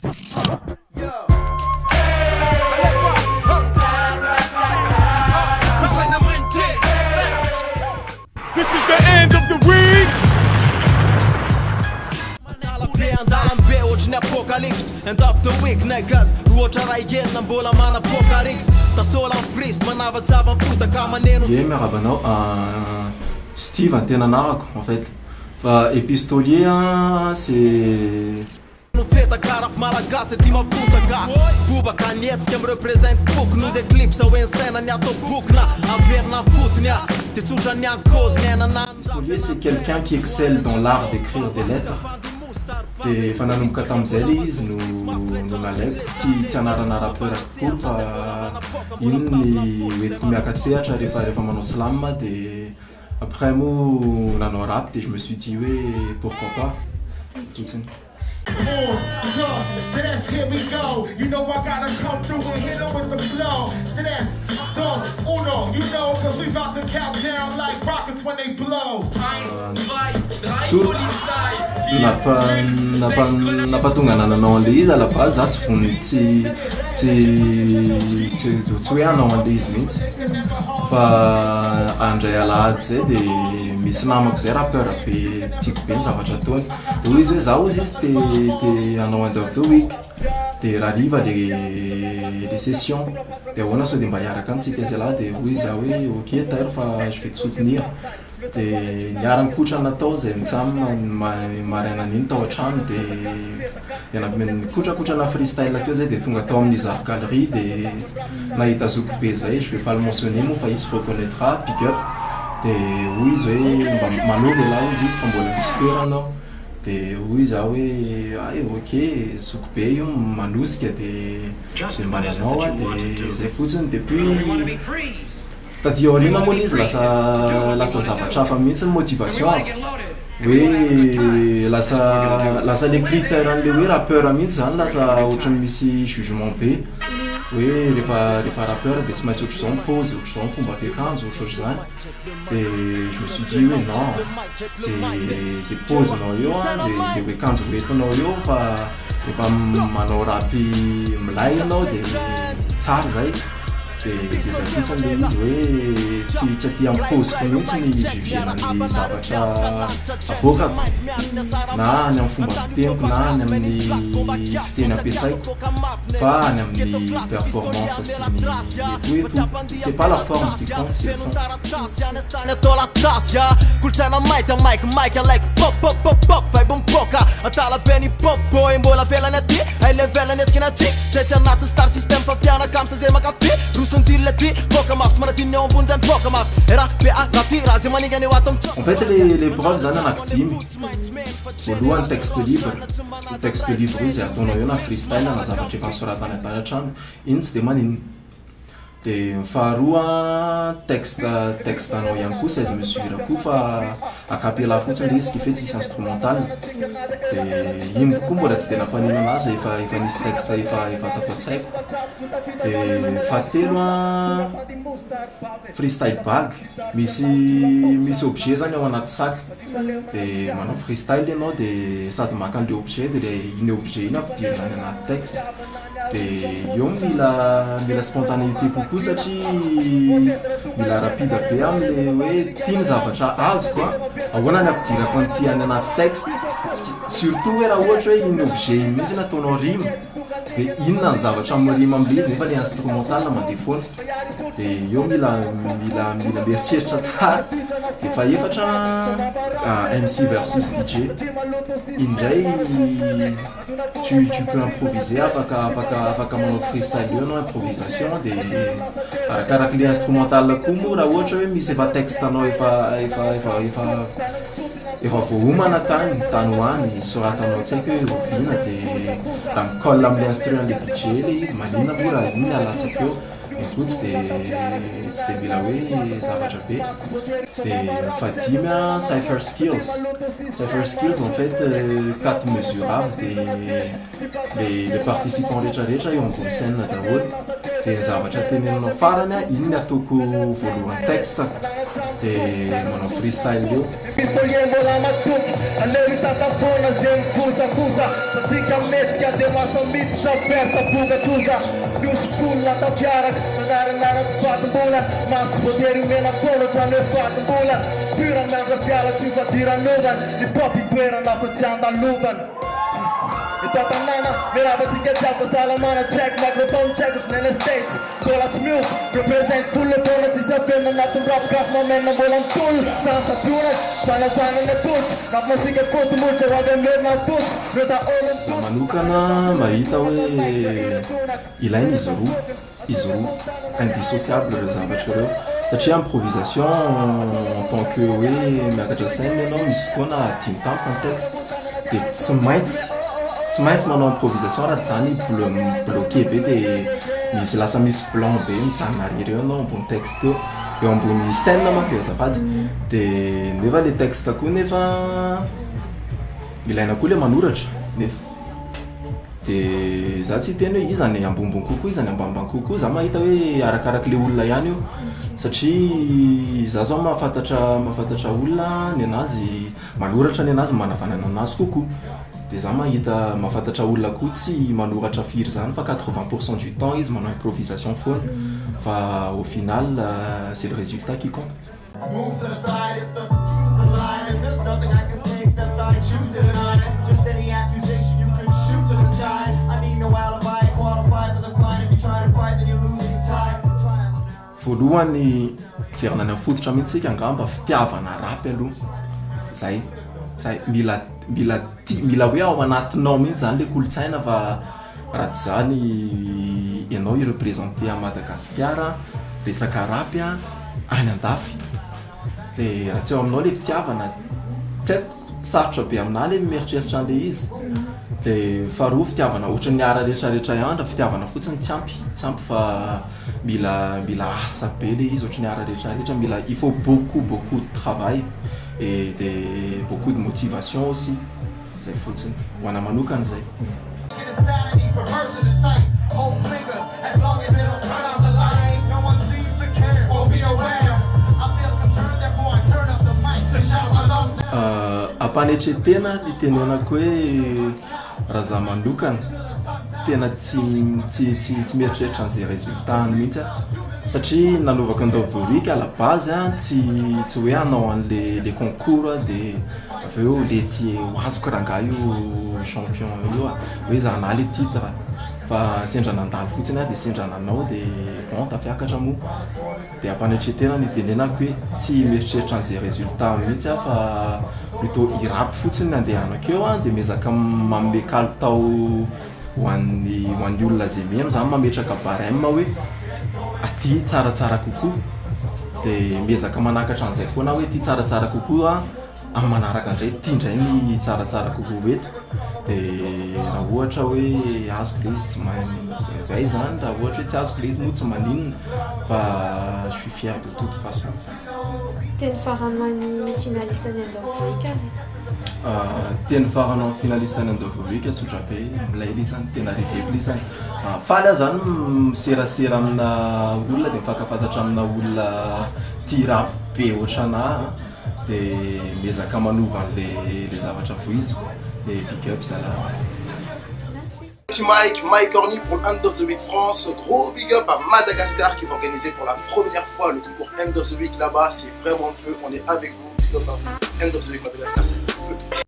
This is the end of the week. Apocalypse end of the week niggas Ruotra raigena mbola mana apocalypse Tasola frist manavatsava fotaka maneno Ye miarabanao Steve un tena anarako en fait fa épistolier c'est Feta karap malagasy ty mafotaka Bobaka nietsika me représente boky nos éclipses ao ensena ny atao boky na averina fotony a de tsotra ny ankôzy ny ainana Épistolier c'est quelqu'un qui excelle dans l'art d'écrire des lettres de fananomboka tam'izay le izy no nalaiko tsy anaranara-peur kokoa fa iny ny hoentiko miakatra sehatra rehefa manao slam de après mo nanao rap de je me suis dit ouais pourquoi pas fotsiny Stress, here we go. You know I gotta come through and hit them with the flow. Stress, dos, uno. You know, cause we about to count down like rockets when they blow. N'a pas tonga nananao an'le izy à la base za tsy vonony tsy hoe anao an'le izy mihitsy fa andray alahady zay de misy namako zay rappeur be tiako be ny zavatra ataony de hoy izy hoe za ozy izy te hanao end of the week de raha liva les sessions de ahoana sao de mba hiaraka antsika izy alahy de hoy za hoe ok taire fa je vais te soutenir de niara-nikotra natao zay mitsamy maraina an'iny tao an-trano de nikotrakotrana freestyle teo zay de tonga tao amin'ny art galerie de nahita zoko be zay je vais pas le mentionner mo fa izy reconnaîtra pick up de hoy izy hoe mba manovy lahy izy fa mbola misy toerana de hoy za hoe ay ok zoko be io manosika de mananao de zay fotsiny depuis taty aorina moa izy lasa zavatra hafa mihitsy ny motivation hoe lasa le critère an'le hoe rappeur mihitsy zany lasa ohatrany misy jugement be hoe rehefa rappeur de tsy maintsy ohatr' zao pose ohatr' zao fomba fiakanjo ohatr' zany de je me suis dit hoe non zay pose nao eo zay hoe kanjo hoentinao eo fa rehefa manao rapy milay ianao de tsara zay de zay fotsiny le izy hoe tsy aty am'pôsiko mihitsy ny jugenan'ny zavatra avoakako na any amin'ny fomba fiteniko na any amin'ny fiteny ampiasaiko fa any amin'ny performance sy ny eko eto c'est pas la forme qui compte c'est le fond Kultsana maita mike like pop pop pop pop vai bompoka atala beni pop boy mbola velany aty ay levelany eskina aty zay tsy anaty star system fa mpianaka amsa zay makafy rusondily aty boka mafy tsy manadiny eo ambony zany boka mafy era be anaty raha zay maningany eo ato amitsao En fait les preuves zany anaky dimy voalohany texte libre izy ataonao eo na freestyle na zavatra efa soratany atany an-trano iny tsy de maniny de faharoa texte anao ihany koa 16 mesure koa fa acapella fotsiny le izy qui fait tsisy instrumental de iny koa mbola tsy de nampanina anazy efa nisy texte efa tato an-tsaiko de fahatelo freestyle bag misy objet zany ao anaty sac de manao freestyle ianao de sady maka an'le objet de le iny objet iny ampidirina any anaty texte de eo mila spontanéité kokoa satria mila rapide be am'le hoe tiany zavatra azo koa ahoana ny ampidirako an'ty any anaty texte surtout hoe raha ohatra hoe iny objet iny mihitsy nataonao rime de inona ny zavatra mirime am'le izy nefa le instrumental mandeha foana de eo mila mieritreritra tsara de fa efatra MC versus DJ indray tu peux improviser afaka manao freestyle eo anao improvisation de arakaraky le instrumental koa moa raha ohatra hoe misy efa texte anao efa voahomana tany hoany soratanao tsy haiko hoe ovina de raha mikolle am'le instrument le DJ le izy manina moa raha iny alatsaka eo écoute tsy de mila hoe zavatra be de fadimy cipher skills en fait 4 mesurables de les participants rehetrarehetra eo ambony scène daholo dia ny zavatra teneninao farany a iny ny ataoko voalohany texte dia manao freestyle io Pistolier mbola matoky aleo hitatafona zay mifosafosa fatsika metsika dia masa miditra perta bogatroza niosok'olona tampiaraka nanaranara ty fatim-bolana maso tsy voatery mena fono otrany hoe fatim-bolana pura miandra-piala tsy fadiran'ovana ny pop itoerana fa tsy andalovana Tatanana, miravatsika jiaby salamana check microphone check os nene states mbola tsy mio represent full tona tsisy avena anatin'ny rap gas mamena mbola mitolo sansatronaka fanatsanana totra rap masika kotomolotra raga merina fotsy reta olo za manokana mahita hoe ilaina izy roa indissociable reo zavatra reo satria improvisation en tant que hoe miakatra scène ianao misy fotoana dimy tampo contexte dia tsy maintsy manao improvisation raha zany bloqué be dia misy lasa misy blanc be mijanona rery eo anao ambony texte eo ambony scène manko azafady dia nefa le texte koa nefa ilaina koa le manoratra nefa dia za tsy teny hoe izany ambombony kokoa izany ambambany kokoa za mahita hoe arakaraka le olona ihany io satria za zao mahafantatra olona ny anazy manoratra ny anazy manavanana anazy kokoa dia za mahafantatra olona koa tsy manoratra firy zany fa 80% du temps izy manao improvisation foana fa au final c'est le résultat qui compte. Move to the side if the truth is the line and there's nothing I can say except I choose to deny it. Just any accusation you can shoot to the sky. I need no alibi to qualify for the fine. If you try to fight then you're losing time. Voalohany fernany fototra mihitsy sika angamba fitiavana rapy aloha zay mila hoe ao anatinao mihitsy zany le kolotsaina fa raha tsy zany ianao ireprésente à Madagasikara resaka rapy a any andafy dia raha tsy eo aminao le fitiavana tsy haiko sarotra be aminah le mieritreritra an'le izy dia faharoa fitiavana ohatran'ny ny ara rehetrarehetra ihany fitiavana fotsiny tsy ampy fa mila asa be le izy ohatran'ny ara rehetrarehetra il faut beaucoup de travail et beaucoup de motivation aussi zay fotsiny ho ana manokana zay. Ampanetretena ny tenenako hoe raha za manokana tena tsy mieritreritra an'izay résultat mihitsy satria nanovako andao vorik à la base tsy hoe hanao an'le concours dia avy eo le ty hoazoko rangaha io champion io hoe za na le titre fa sendra nandalo fotsiny dia sendra nanao dia bon tafiakatra moa dia ampanetretena ny tenenako hoe tsy mieritreritra an'izay résultat mihitsy fa plutôt irapy fotsiny ny andehanako eo dia miezaka manome kalitao ho an'ny olona zay miheno zany mametraka barème hoe aty tsaratsara kokoa dia miezaka manakatra an'izay foana hoe ty tsaratsara kokoa amin'ny manaraka indray ty indray ny tsaratsara kokoa hoetiko dia raha ohatra hoe azoko le izy tsy zay zany raha ohatra hoe tsy azoko le izy moa tsy maninona fa je suis fier de toute façon. Teny farany finaliste any Andovy teny farana finaliste any Andovy tsotra be milay lisany tena reveko lisany faly aho zany miserasera amina olona dia mifankafantatra amina olona tia rap be ohatranahy dia miezaka manova an'le zavatra voiziko dia big up salama. Mike Orny pour le End of the Week France. Gros big up à Madagascar qui va organiser pour la première fois le concours End of the Week là-bas. C'est vraiment feu. On est avec vous. Big up à vous. End of the Week Madagascar, c'est feu.